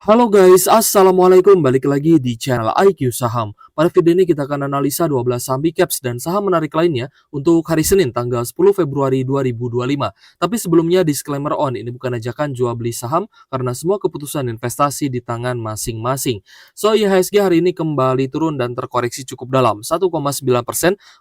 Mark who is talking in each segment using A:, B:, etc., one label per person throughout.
A: Halo guys, assalamualaikum. Balik lagi di channel IQ Saham. Pada video ini kita akan analisa 12 saham big caps dan saham menarik lainnya untuk hari Senin tanggal 10 Februari 2025. Tapi sebelumnya disclaimer on, ini bukan ajakan jual beli saham karena semua keputusan investasi di tangan masing-masing. So IHSG hari ini kembali turun dan terkoreksi cukup dalam 1,9%,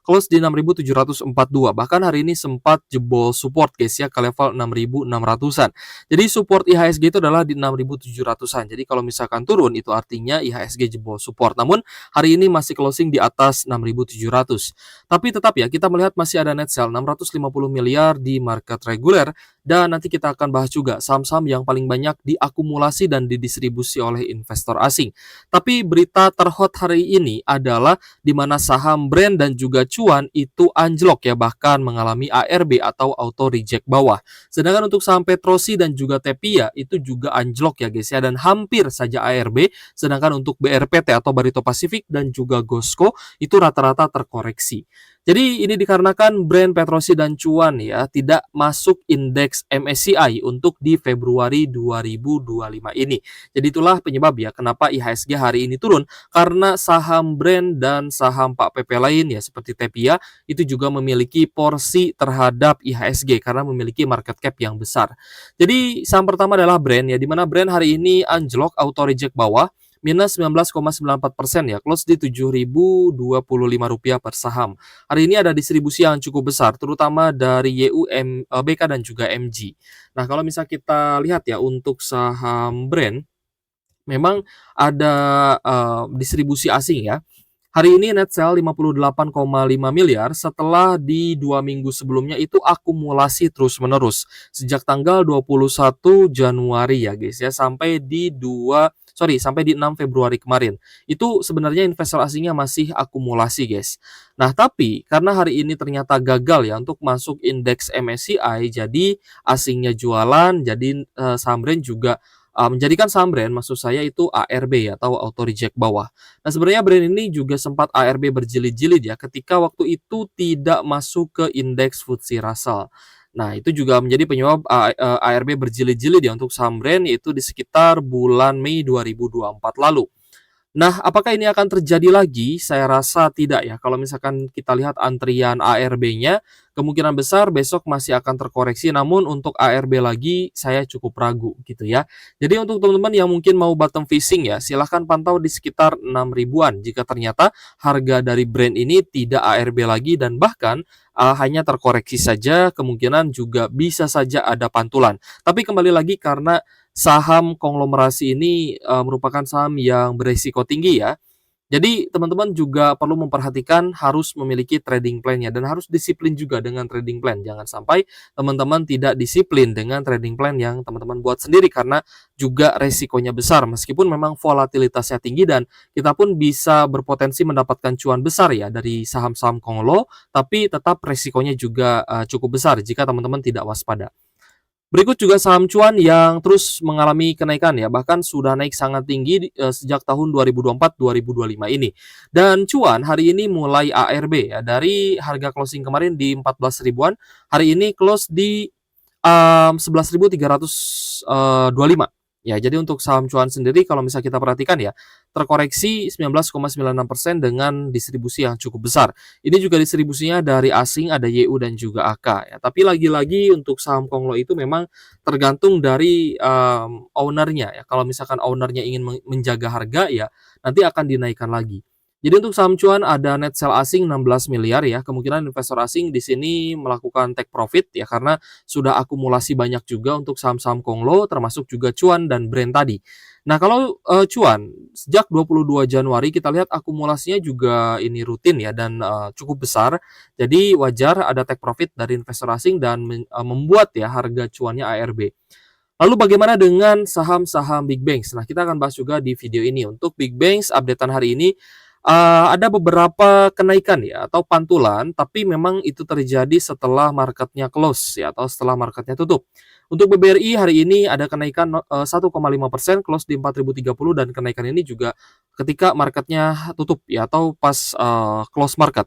A: close di 6.742. Bahkan hari ini sempat jebol support guys ya ke level 6.600-an. Jadi support IHSG itu adalah di 6.700-an. Jadi kalau misalkan turun itu artinya IHSG jebol support. Namun hari ini masih closing di atas 6.700. Tapi tetap ya kita melihat masih ada net sell 650 miliar di market reguler, dan nanti kita akan bahas juga saham-saham yang paling banyak diakumulasi dan didistribusi oleh investor asing. Tapi berita terhot hari ini adalah di mana saham brand dan juga cuan itu anjlok ya, bahkan mengalami ARB atau auto reject bawah. Sedangkan untuk saham Petrosi dan juga Tepia itu juga anjlok ya guys ya, dan hampir saja ARB. Sedangkan untuk BRPT atau Barito Pacific dan juga Gosco itu rata-rata terkoreksi. Jadi ini dikarenakan brand Petrosi dan Cuan ya tidak masuk indeks MSCI untuk di Februari 2025 ini. Jadi itulah penyebab ya kenapa IHSG hari ini turun, karena saham brand dan saham Pak PP lain ya seperti Tepia itu juga memiliki porsi terhadap IHSG karena memiliki market cap yang besar. Jadi saham pertama adalah brand ya, di mana brand hari ini anjlok auto reject bawah minus 19,94% ya, close di Rp7.025 per saham. Hari ini ada distribusi yang cukup besar, terutama dari YUM, BK dan juga MG. Nah, kalau misal kita lihat ya untuk saham brand, memang ada distribusi asing ya. Hari ini net sell 58,5 miliar setelah di 2 minggu sebelumnya itu akumulasi terus-menerus. Sejak tanggal 21 Januari ya guys ya, sampai di 6 Februari kemarin. Itu sebenarnya investor asingnya masih akumulasi guys. Nah, tapi karena hari ini ternyata gagal ya untuk masuk indeks MSCI, jadi asingnya jualan, jadi saham brand juga menjadikan saham brand maksud saya itu ARB ya, atau auto reject bawah. Nah, sebenarnya brand ini juga sempat ARB berjilid-jilid ya ketika waktu itu tidak masuk ke indeks FTSE Russell. Nah, itu juga menjadi penyebab ARB berjilid-jilid ya untuk saham brand, yaitu di sekitar bulan Mei 2024 lalu. Nah, apakah ini akan terjadi lagi? Saya rasa tidak ya. Kalau misalkan kita lihat antrian ARB-nya, kemungkinan besar besok masih akan terkoreksi. Namun untuk ARB lagi, saya cukup ragu gitu ya. Jadi untuk teman-teman yang mungkin mau bottom fishing ya, silahkan pantau di sekitar 6 ribuan. Jika ternyata harga dari brand ini tidak ARB lagi dan bahkan hanya terkoreksi saja, kemungkinan juga bisa saja ada pantulan. Tapi kembali lagi karena saham konglomerasi ini merupakan saham yang berisiko tinggi ya. Jadi teman-teman juga perlu memperhatikan harus memiliki trading plan-nya dan harus disiplin juga dengan trading plan. Jangan sampai teman-teman tidak disiplin dengan trading plan yang teman-teman buat sendiri karena juga resikonya besar. Meskipun memang volatilitasnya tinggi dan kita pun bisa berpotensi mendapatkan cuan besar ya dari saham-saham konglo, tapi tetap resikonya juga cukup besar jika teman-teman tidak waspada. Berikut juga saham cuan yang terus mengalami kenaikan ya, bahkan sudah naik sangat tinggi sejak tahun 2024-2025 ini. Dan cuan hari ini mulai ARB ya, dari harga closing kemarin di 14 ribuan, hari ini close di 11.325. Ya, jadi untuk saham cuan sendiri kalau misalnya kita perhatikan ya, terkoreksi 19,96% dengan distribusi yang cukup besar. Ini juga distribusinya dari asing, ada YU dan juga AK ya. Tapi lagi-lagi untuk saham konglo itu memang tergantung dari ownernya ya. Kalau misalkan ownernya ingin menjaga harga ya, nanti akan dinaikkan lagi. Jadi untuk saham cuan ada net sell asing 16 miliar ya. Kemungkinan investor asing di sini melakukan take profit ya karena sudah akumulasi banyak juga untuk saham-saham konglo termasuk juga cuan dan brand tadi. Nah, kalau cuan sejak 22 Januari kita lihat akumulasinya juga ini rutin ya dan cukup besar. Jadi wajar ada take profit dari investor asing dan membuat ya harga cuannya ARB. Lalu bagaimana dengan saham-saham Big Banks? Nah, kita akan bahas juga di video ini. Untuk Big Banks updatean hari ini ada beberapa kenaikan ya atau pantulan, tapi memang itu terjadi setelah marketnya close ya atau setelah marketnya tutup. Untuk BBRI hari ini ada kenaikan 1,5%, close di 4.030, dan kenaikan ini juga ketika marketnya tutup ya atau pas close market.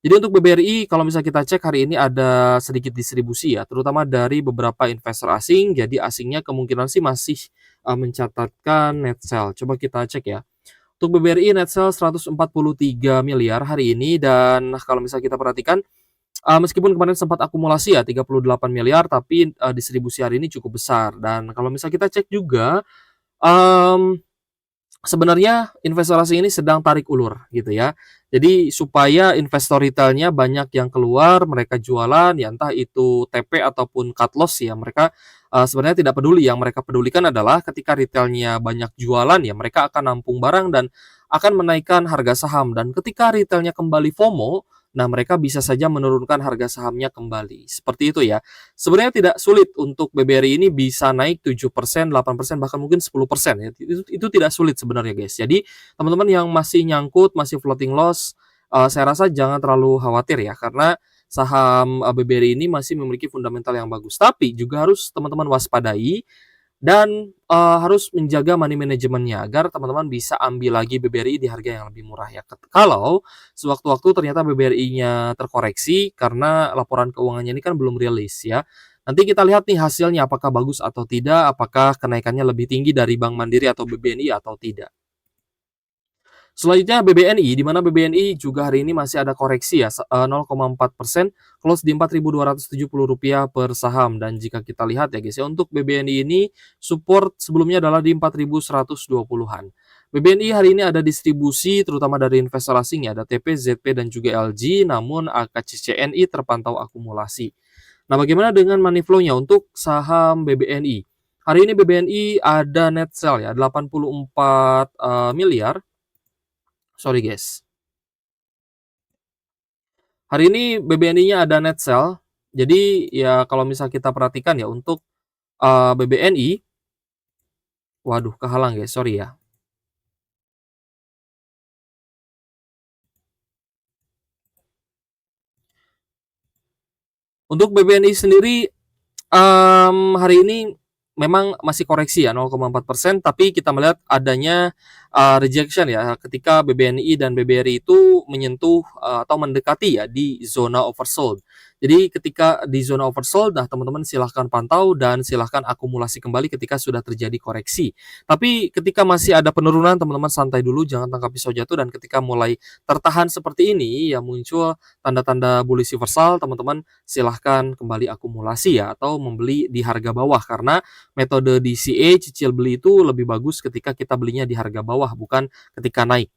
A: Jadi untuk BBRI kalau misalnya kita cek hari ini ada sedikit distribusi ya, terutama dari beberapa investor asing. Jadi asingnya kemungkinan sih masih mencatatkan net sell. Coba kita cek ya. Untuk BBRI net sell 143 miliar hari ini, dan kalau misalnya kita perhatikan meskipun kemarin sempat akumulasi ya 38 miliar, tapi distribusi hari ini cukup besar. Dan kalau misalnya kita cek juga, mmm sebenarnya investor asing ini sedang tarik ulur gitu ya. Jadi supaya investor retailnya banyak yang keluar, mereka jualan ya, entah itu TP ataupun cut loss ya, mereka sebenarnya tidak peduli. Yang mereka pedulikan adalah ketika retailnya banyak jualan ya, mereka akan nampung barang dan akan menaikkan harga saham. Dan ketika retailnya kembali FOMO, nah mereka bisa saja menurunkan harga sahamnya kembali. Seperti itu ya. Sebenarnya tidak sulit untuk BBRI ini bisa naik 7%, 8%, bahkan mungkin 10% ya. Itu tidak sulit sebenarnya guys. Jadi teman-teman yang masih nyangkut, masih floating loss, saya rasa jangan terlalu khawatir ya, karena saham BBRI ini masih memiliki fundamental yang bagus. Tapi juga harus teman-teman waspadai dan harus menjaga money manajemennya agar teman-teman bisa ambil lagi BBRI di harga yang lebih murah ya. Kalau sewaktu-waktu ternyata BBRI-nya terkoreksi karena laporan keuangannya ini kan belum rilis ya. Nanti kita lihat nih hasilnya apakah bagus atau tidak, apakah kenaikannya lebih tinggi dari Bank Mandiri atau BBNI atau tidak. Selanjutnya BBNI, di mana BBNI juga hari ini masih ada koreksi ya, 0,4%, close di Rp4.270 per saham. Dan jika kita lihat ya guys ya, untuk BBNI ini support sebelumnya adalah di 4.120-an. BBNI hari ini ada distribusi terutama dari investor asing ya, ada TP, ZP, dan juga LG, namun AKCCNI terpantau akumulasi. Nah, bagaimana dengan money flow-nya untuk saham BBNI? Hari ini BBNI ada net sell ya, 84 miliar. Sorry guys. Hari ini BBNI-nya ada net sell. Jadi ya kalau misal kita perhatikan ya untuk BBNI, waduh kehalang guys, sorry ya. Untuk BBNI sendiri hari ini memang masih koreksi ya 0,4%, tapi kita melihat adanya rejection ya ketika BBNI dan BBRI itu menyentuh atau mendekati ya di zona oversold. Jadi ketika di zona oversold, nah teman-teman silahkan pantau dan silahkan akumulasi kembali ketika sudah terjadi koreksi. Tapi ketika masih ada penurunan, teman-teman santai dulu, jangan tangkap pisau jatuh. Dan ketika mulai tertahan seperti ini, ya muncul tanda-tanda bullish reversal, teman-teman silahkan kembali akumulasi ya, atau membeli di harga bawah, karena metode DCA cicil beli itu lebih bagus ketika kita belinya di harga bawah, bukan ketika naik.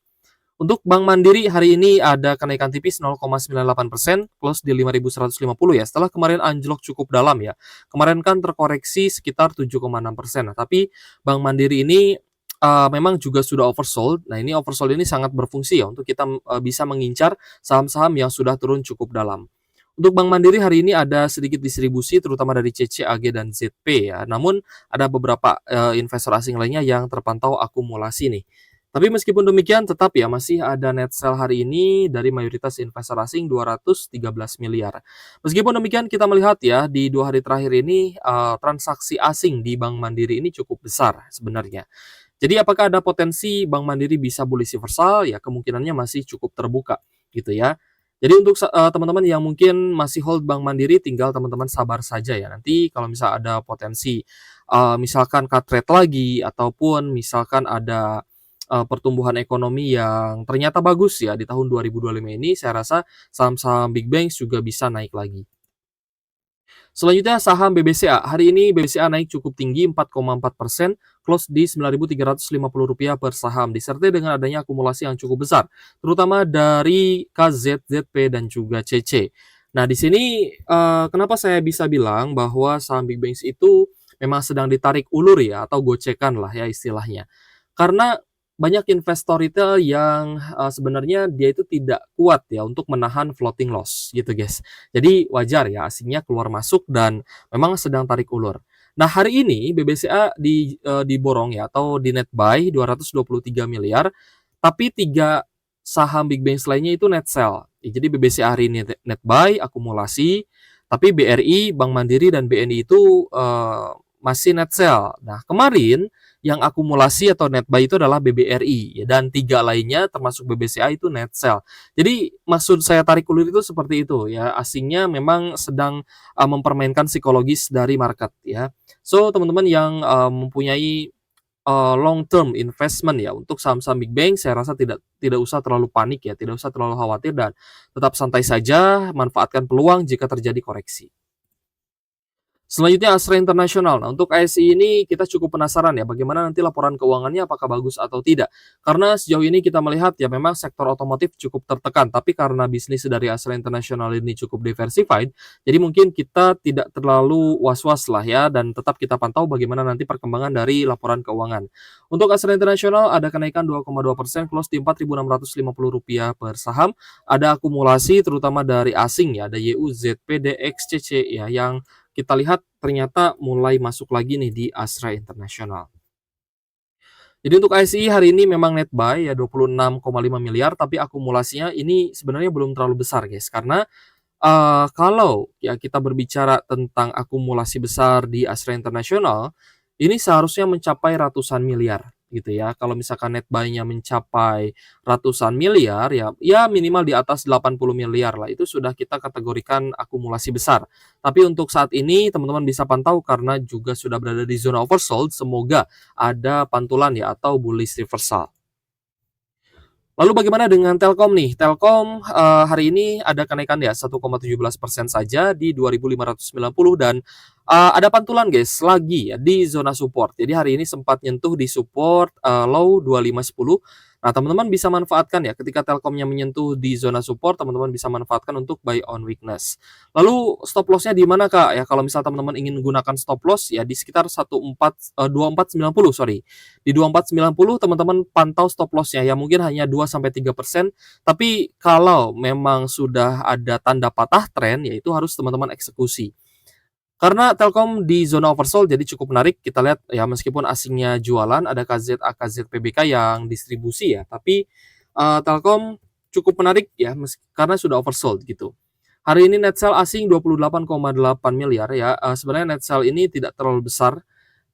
A: Untuk Bank Mandiri hari ini ada kenaikan tipis 0,98%, close di 5.150 ya, setelah kemarin anjlok cukup dalam ya. Kemarin kan terkoreksi sekitar 7,6%. Nah, tapi Bank Mandiri ini memang juga sudah oversold. Nah, ini oversold ini sangat berfungsi ya untuk kita bisa mengincar saham-saham yang sudah turun cukup dalam. Untuk Bank Mandiri hari ini ada sedikit distribusi terutama dari CCAG dan ZP ya. Namun ada beberapa investor asing lainnya yang terpantau akumulasi nih. Tapi meskipun demikian tetap ya masih ada net sell hari ini dari mayoritas investor asing 213 miliar. Meskipun demikian kita melihat ya di 2 hari terakhir ini transaksi asing di Bank Mandiri ini cukup besar sebenarnya. Jadi apakah ada potensi Bank Mandiri bisa bullish reversal? Ya kemungkinannya masih cukup terbuka gitu ya. Jadi untuk teman-teman yang mungkin masih hold Bank Mandiri, tinggal teman-teman sabar saja ya. Nanti kalau misal ada potensi misalkan cut rate lagi ataupun misalkan ada pertumbuhan ekonomi yang ternyata bagus ya di tahun 2025 ini, saya rasa saham-saham big banks juga bisa naik lagi. Selanjutnya saham BBCA. Hari ini BBCA naik cukup tinggi 4,4%, close di Rp9.350 per saham, disertai dengan adanya akumulasi yang cukup besar, terutama dari KZ, ZP, dan juga CC. Nah, di sini kenapa saya bisa bilang bahwa saham big banks itu memang sedang ditarik ulur ya, atau gocekan lah ya istilahnya. Karena banyak investor retail yang sebenarnya dia itu tidak kuat ya untuk menahan floating loss gitu guys. Jadi wajar ya asingnya keluar masuk dan memang sedang tarik ulur. Nah, hari ini BBCA diborong ya atau di net buy 223 miliar, tapi 3 saham big banks lainnya itu net sell. Jadi BBCA hari ini net buy akumulasi, tapi BRI, Bank Mandiri, dan BNI itu masih net sell. Nah, kemarin yang akumulasi atau net buy itu adalah BBRI ya, dan 3 lainnya termasuk BBCA itu net sell. Jadi maksud saya tarik ulur itu seperti itu ya, asingnya memang sedang mempermainkan psikologis dari market ya. So teman-teman yang mempunyai long term investment ya untuk saham-saham big bank, saya rasa tidak usah terlalu panik ya, tidak usah terlalu khawatir dan tetap santai saja, manfaatkan peluang jika terjadi koreksi. Selanjutnya Astra International. Nah, untuk ASI ini kita cukup penasaran ya, bagaimana nanti laporan keuangannya apakah bagus atau tidak. Karena sejauh ini kita melihat ya memang sektor otomotif cukup tertekan, tapi karena bisnis dari Astra International ini cukup diversified, jadi mungkin kita tidak terlalu was-was lah ya, dan tetap kita pantau bagaimana nanti perkembangan dari laporan keuangan. Untuk Astra International ada kenaikan 2,2%, close di Rp4.650 per saham. Ada akumulasi terutama dari asing ya, ada YU, ZP, DX, CC ya, yang kita lihat ternyata mulai masuk lagi nih di Astra International. Jadi untuk ASI hari ini memang net buy ya 26,5 miliar, tapi akumulasinya ini sebenarnya belum terlalu besar guys, karena kalau ya kita berbicara tentang akumulasi besar di Astra International, ini seharusnya mencapai ratusan miliar gitu ya. Kalau misalkan net buy-nya mencapai ratusan miliar ya minimal di atas 80 miliar lah. Itu sudah kita kategorikan akumulasi besar. Tapi untuk saat ini teman-teman bisa pantau karena juga sudah berada di zona oversold, semoga ada pantulan ya atau bullish reversal. Lalu bagaimana dengan Telkom nih? Telkom hari ini ada kenaikan ya 1,17% saja di 2.590 dan ada pantulan guys lagi ya di zona support. Jadi hari ini sempat nyentuh di support low 2510. Nah, teman-teman bisa manfaatkan ya ketika Telkomnya menyentuh di zona support, teman-teman bisa manfaatkan untuk buy on weakness. Lalu stop loss-nya di mana Kak? Ya kalau misal teman-teman ingin menggunakan stop loss ya di sekitar 2490 sorry. Di 2490 teman-teman pantau stop loss-nya ya mungkin hanya 2-3%, tapi kalau memang sudah ada tanda patah tren ya itu harus teman-teman eksekusi. Karena Telkom di zona oversold jadi cukup menarik, kita lihat ya meskipun asingnya jualan ada KZ, AKZ, PBK yang distribusi ya, tapi Telkom cukup menarik ya karena sudah oversold gitu. Hari ini net sell asing 28,8 miliar ya, sebenarnya net sell ini tidak terlalu besar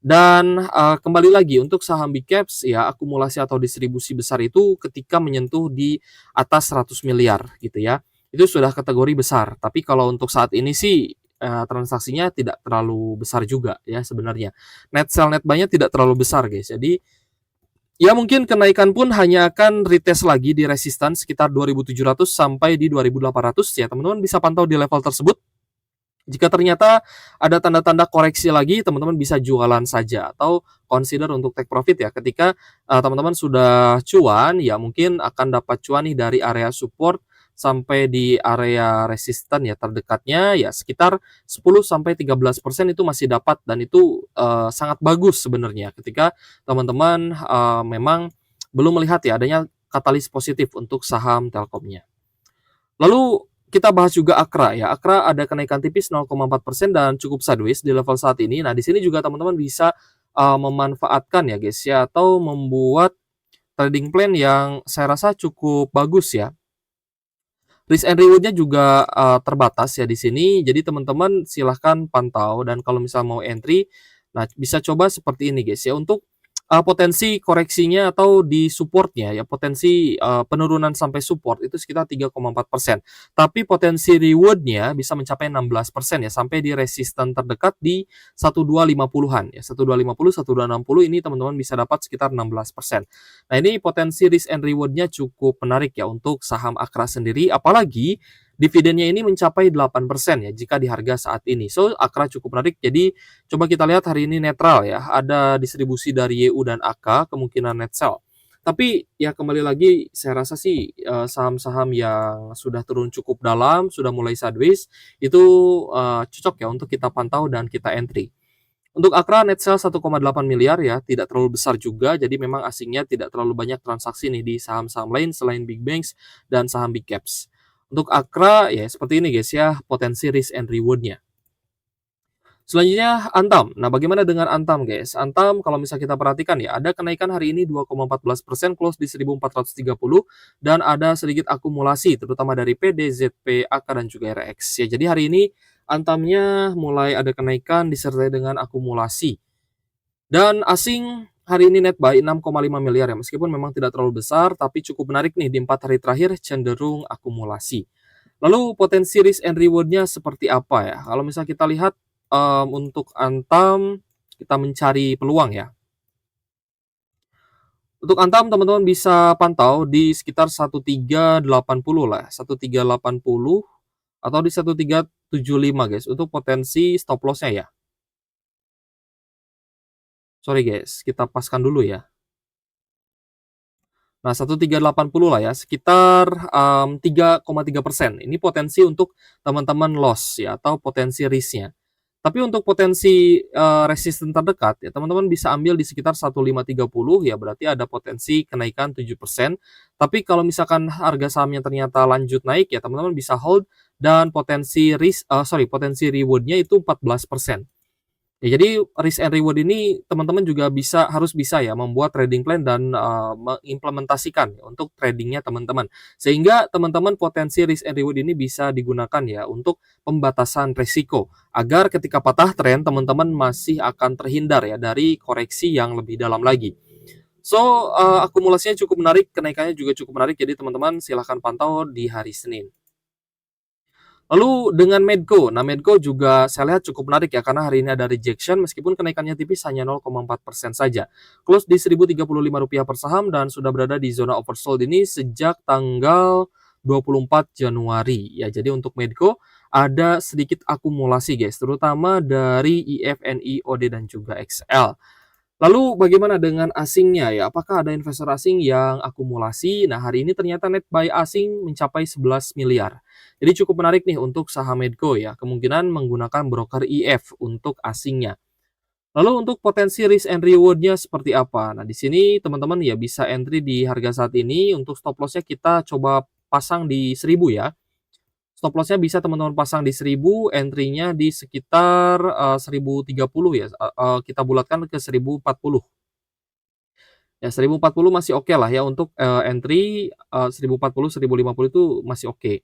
A: dan kembali lagi untuk saham big caps ya akumulasi atau distribusi besar itu ketika menyentuh di atas 100 miliar gitu ya. Itu sudah kategori besar. Tapi kalau untuk saat ini sih transaksinya tidak terlalu besar juga ya sebenarnya. Net sell net buy-nya tidak terlalu besar guys. Jadi ya mungkin kenaikan pun hanya akan retest lagi di resistan sekitar 2.700 sampai di 2.800 ya. Teman-teman bisa pantau di level tersebut. Jika ternyata ada tanda-tanda koreksi lagi, teman-teman bisa jualan saja atau consider untuk take profit ya. Ketika teman-teman sudah cuan, ya mungkin akan dapat cuan nih dari area support sampai di area resisten ya terdekatnya ya sekitar 10-13% itu masih dapat dan itu sangat bagus sebenarnya ketika teman-teman memang belum melihat ya adanya katalis positif untuk saham Telkomnya. Lalu kita bahas juga Akra ya. Akra ada kenaikan tipis 0,4% dan cukup sideways di level saat ini. Nah, di sini juga teman-teman bisa memanfaatkan ya guys ya atau membuat trading plan yang saya rasa cukup bagus ya. Risk and reward-nya juga terbatas ya di sini. Jadi teman-teman silahkan pantau dan kalau misal mau entry, nah bisa coba seperti ini guys ya untuk potensi koreksinya atau di supportnya ya potensi penurunan sampai support itu sekitar 3,4%. Tapi potensi rewardnya bisa mencapai 16% ya sampai di resisten terdekat di 1250-an ya 1250 1260 ini teman-teman bisa dapat sekitar 16%. Nah, ini potensi risk and rewardnya cukup menarik ya untuk saham Akra sendiri apalagi dividennya ini mencapai 8% ya jika di harga saat ini. So, Akra cukup menarik. Jadi, coba kita lihat hari ini netral ya. Ada distribusi dari YU dan AK, kemungkinan net sell. Tapi ya kembali lagi saya rasa sih saham-saham yang sudah turun cukup dalam, sudah mulai sideways itu cocok ya untuk kita pantau dan kita entry. Untuk Akra net sell 1,8 miliar ya, tidak terlalu besar juga. Jadi memang asingnya tidak terlalu banyak transaksi nih di saham-saham lain selain big banks dan saham big caps. Untuk Akra ya seperti ini guys ya, potensi risk and reward-nya. Selanjutnya Antam. Nah, bagaimana dengan Antam guys? Antam kalau misalnya kita perhatikan ya, ada kenaikan hari ini 2,14%, close di 1430 dan ada sedikit akumulasi terutama dari PD, ZP, AK dan juga RX ya. Jadi hari ini Antamnya mulai ada kenaikan disertai dengan akumulasi. Dan asing hari ini net buy 6,5 miliar ya, meskipun memang tidak terlalu besar, tapi cukup menarik nih di 4 hari terakhir cenderung akumulasi. Lalu potensi risk and reward-nya seperti apa ya? Kalau misalnya kita lihat, untuk Antam, kita mencari peluang ya. Untuk Antam teman-teman bisa pantau di sekitar 1380 lah, 1380 atau di 1375 guys, untuk potensi stop loss-nya ya. Sorry guys, kita paskan dulu ya. Nah, 1380 lah ya, sekitar 3,3%. Ini potensi untuk teman-teman loss ya, atau potensi risk-nya. Tapi untuk potensi resisten terdekat ya, teman-teman bisa ambil di sekitar 1530 ya, berarti ada potensi kenaikan 7%. Tapi kalau misalkan harga sahamnya ternyata lanjut naik ya, teman-teman bisa hold dan potensi potensi reward-nya itu 14%. Ya, jadi risk and reward ini teman-teman juga harus bisa ya membuat trading plan dan mengimplementasikan untuk tradingnya teman-teman. Sehingga teman-teman potensi risk and reward ini bisa digunakan ya untuk pembatasan risiko agar ketika patah tren teman-teman masih akan terhindar ya dari koreksi yang lebih dalam lagi. So, akumulasinya cukup menarik, kenaikannya juga cukup menarik, jadi teman-teman silahkan pantau di hari Senin. Lalu dengan Medco, nah Medco juga saya lihat cukup menarik ya, karena hari ini ada rejection meskipun kenaikannya tipis hanya 0,4% saja. Close di Rp1.035 per saham dan sudah berada di zona oversold ini sejak tanggal 24 Januari. Ya, jadi untuk Medco ada sedikit akumulasi guys, terutama dari IFNI, OD dan juga XL. Lalu bagaimana dengan asingnya ya? Apakah ada investor asing yang akumulasi? Nah, hari ini ternyata net buy asing mencapai 11 miliar. Jadi cukup menarik nih untuk saham Medco ya, kemungkinan menggunakan broker IF untuk asingnya. Lalu untuk potensi risk and reward-nya seperti apa? Nah, di sini teman-teman ya bisa entry di harga saat ini, untuk stop loss-nya kita coba pasang di 1000 ya. Stop loss-nya bisa teman-teman pasang di 1000, entry-nya di sekitar 1030 ya, kita bulatkan ke 1040. Ya 1040 masih oke lah ya untuk entry, 1040, 1050 itu masih oke.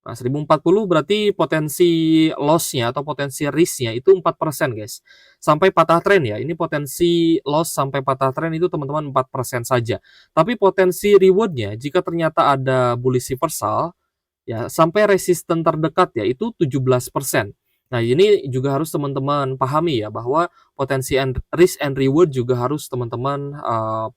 A: Nah, 1040 berarti potensi loss-nya atau potensi risk-nya itu 4% guys. Sampai patah tren ya, ini potensi loss sampai patah tren itu teman-teman 4% saja. Tapi potensi reward-nya jika ternyata ada bullish reversal, ya sampai resisten terdekat ya itu 17%. Nah, ini juga harus teman-teman pahami ya, bahwa potensi risk and reward juga harus teman-teman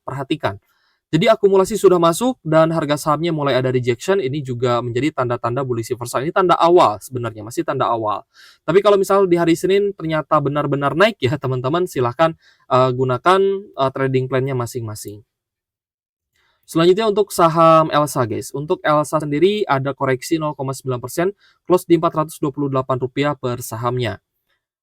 A: perhatikan. Jadi akumulasi sudah masuk dan harga sahamnya mulai ada rejection, ini juga menjadi tanda-tanda bullish reversal. Ini tanda awal sebenarnya, masih tanda awal. Tapi kalau misal di hari Senin ternyata benar-benar naik ya teman-teman, silahkan gunakan trading plan-nya masing-masing. Selanjutnya untuk saham Elsa guys. Untuk Elsa sendiri ada koreksi 0,9%, close di Rp428 per sahamnya.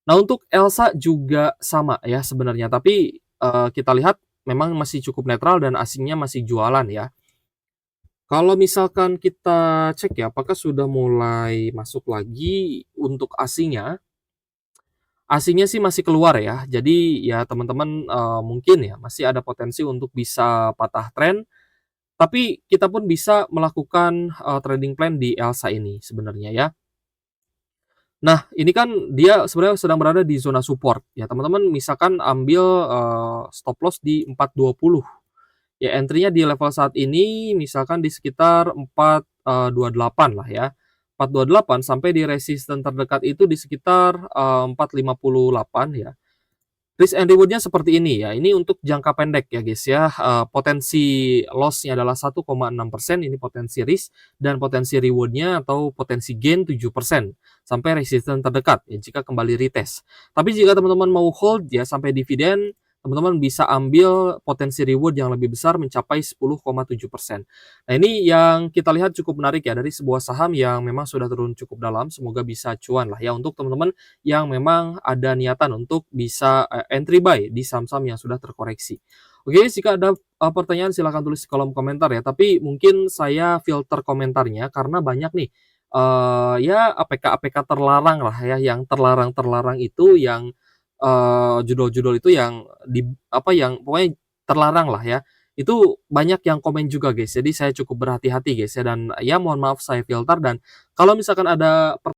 A: Nah, untuk Elsa juga sama ya sebenarnya, tapi kita lihat memang masih cukup netral dan asingnya masih jualan ya. Kalau misalkan kita cek ya, apakah sudah mulai masuk lagi untuk asingnya? Asingnya sih masih keluar ya. Jadi ya teman-teman mungkin ya masih ada potensi untuk bisa patah tren. Tapi kita pun bisa melakukan trading plan di Elsa ini sebenarnya ya. Nah, ini kan dia sebenarnya sedang berada di zona support. Ya, teman-teman misalkan ambil stop loss di 420. Ya, entry-nya di level saat ini misalkan di sekitar 428 lah ya. 428 sampai di resisten terdekat itu di sekitar 458 ya. Risk and reward-nya seperti ini ya, ini untuk jangka pendek ya guys ya, potensi loss-nya adalah 1,6%, ini potensi risk, dan potensi reward-nya atau potensi gain 7%, sampai resisten terdekat ya jika kembali retest. Tapi jika teman-teman mau hold ya sampai dividen, teman-teman bisa ambil potensi reward yang lebih besar mencapai 10,7%. Nah, ini yang kita lihat cukup menarik ya dari sebuah saham yang memang sudah turun cukup dalam, semoga bisa cuan lah ya untuk teman-teman yang memang ada niatan untuk bisa entry buy di saham-saham yang sudah terkoreksi. Oke, jika ada pertanyaan silahkan tulis di kolom komentar ya, tapi mungkin saya filter komentarnya karena banyak nih ya APK-APK terlarang lah ya, yang terlarang-terlarang itu yang judul-judul itu yang yang pokoknya terlarang lah ya. Itu banyak yang komen juga guys, jadi saya cukup berhati-hati guys ya, dan ya mohon maaf saya filter, dan kalau misalkan ada